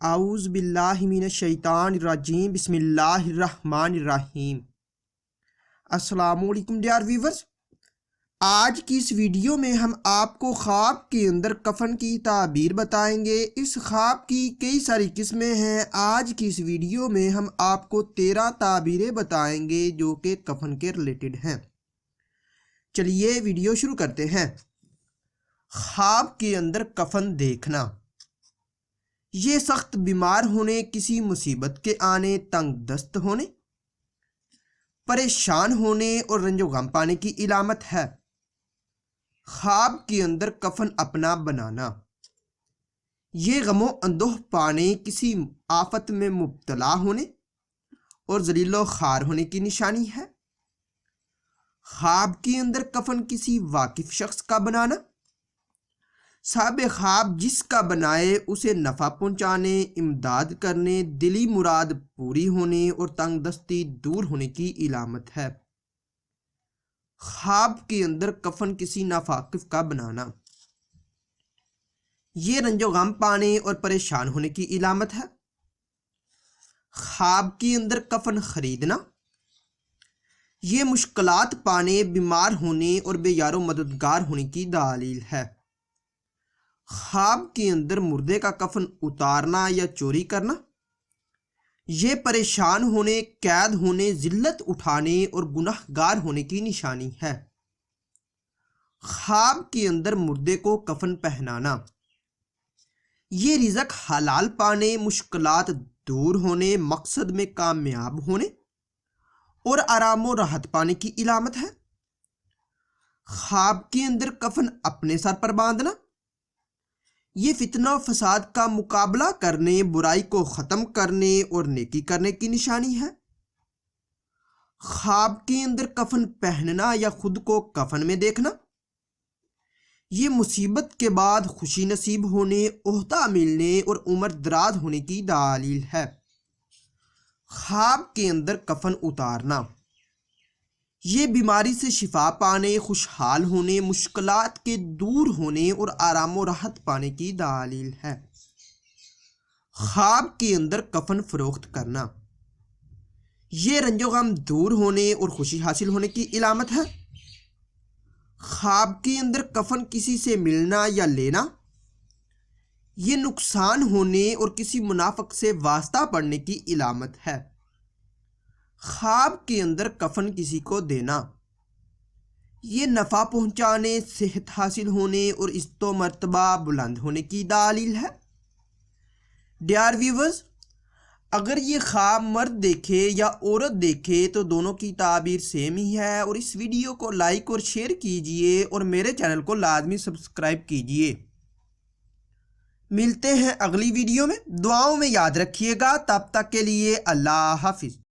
اعوذ باللہ من الشیطان الرجیم بسم اللہ الرحمن الرحیم۔ السلام علیکم ڈیئر ویورز، آج کی اس ویڈیو میں ہم آپ کو خواب کے اندر کفن کی تعبیر بتائیں گے۔ اس خواب کی کئی ساری قسمیں ہیں۔ آج کی اس ویڈیو میں ہم آپ کو 13 تعبیریں بتائیں گے جو کہ کفن کے ریلیٹڈ ہیں۔ چلیے ویڈیو شروع کرتے ہیں۔ خواب کے اندر کفن دیکھنا، یہ سخت بیمار ہونے، کسی مصیبت کے آنے، تنگ دست ہونے، پریشان ہونے اور رنج و غم پانے کی علامت ہے۔ خواب کے اندر کفن اپنا بنانا، یہ غم و اندوہ پانے، کسی آفت میں مبتلا ہونے اور ذلیل و خوار ہونے کی نشانی ہے۔ خواب کے اندر کفن کسی واقف شخص کا بنانا، صاحب خواب جس کا بنائے اسے نفع پہنچانے، امداد کرنے، دلی مراد پوری ہونے اور تنگ دستی دور ہونے کی علامت ہے۔ خواب کے اندر کفن کسی ناواقف کا بنانا، یہ رنج و غم پانے اور پریشان ہونے کی علامت ہے۔ خواب کے اندر کفن خریدنا، یہ مشکلات پانے، بیمار ہونے اور بے یار و مددگار ہونے کی دلیل ہے۔ خواب کے اندر مردے کا کفن اتارنا یا چوری کرنا، یہ پریشان ہونے، قید ہونے، ذلت اٹھانے اور گناہ گار ہونے کی نشانی ہے۔ خواب کے اندر مردے کو کفن پہنانا، یہ رزق حلال پانے، مشکلات دور ہونے، مقصد میں کامیاب ہونے اور آرام و راحت پانے کی علامت ہے۔ خواب کے اندر کفن اپنے سر پر باندھنا، یہ فتنہ و فساد کا مقابلہ کرنے، برائی کو ختم کرنے اور نیکی کرنے کی نشانی ہے۔ خواب کے اندر کفن پہننا یا خود کو کفن میں دیکھنا، یہ مصیبت کے بعد خوشی نصیب ہونے، عہدہ ملنے اور عمر دراز ہونے کی دلیل ہے۔ خواب کے اندر کفن اتارنا، یہ بیماری سے شفا پانے، خوشحال ہونے، مشکلات کے دور ہونے اور آرام و راحت پانے کی دلیل ہے۔ خواب کے اندر کفن فروخت کرنا، یہ رنج و غم دور ہونے اور خوشی حاصل ہونے کی علامت ہے۔ خواب کے اندر کفن کسی سے ملنا یا لینا، یہ نقصان ہونے اور کسی منافق سے واسطہ پڑنے کی علامت ہے۔ خواب کے اندر کفن کسی کو دینا، یہ نفع پہنچانے، صحت حاصل ہونے اور عزت و مرتبہ بلند ہونے کی دلیل ہے۔ ڈیئر ویورز، اگر یہ خواب مرد دیکھے یا عورت دیکھے تو دونوں کی تعبیر سیم ہی ہے، اور اس ویڈیو کو لائک اور شیئر کیجئے اور میرے چینل کو لازمی سبسکرائب کیجئے۔ ملتے ہیں اگلی ویڈیو میں، دعاؤں میں یاد رکھیے گا۔ تب تک کے لیے اللہ حافظ۔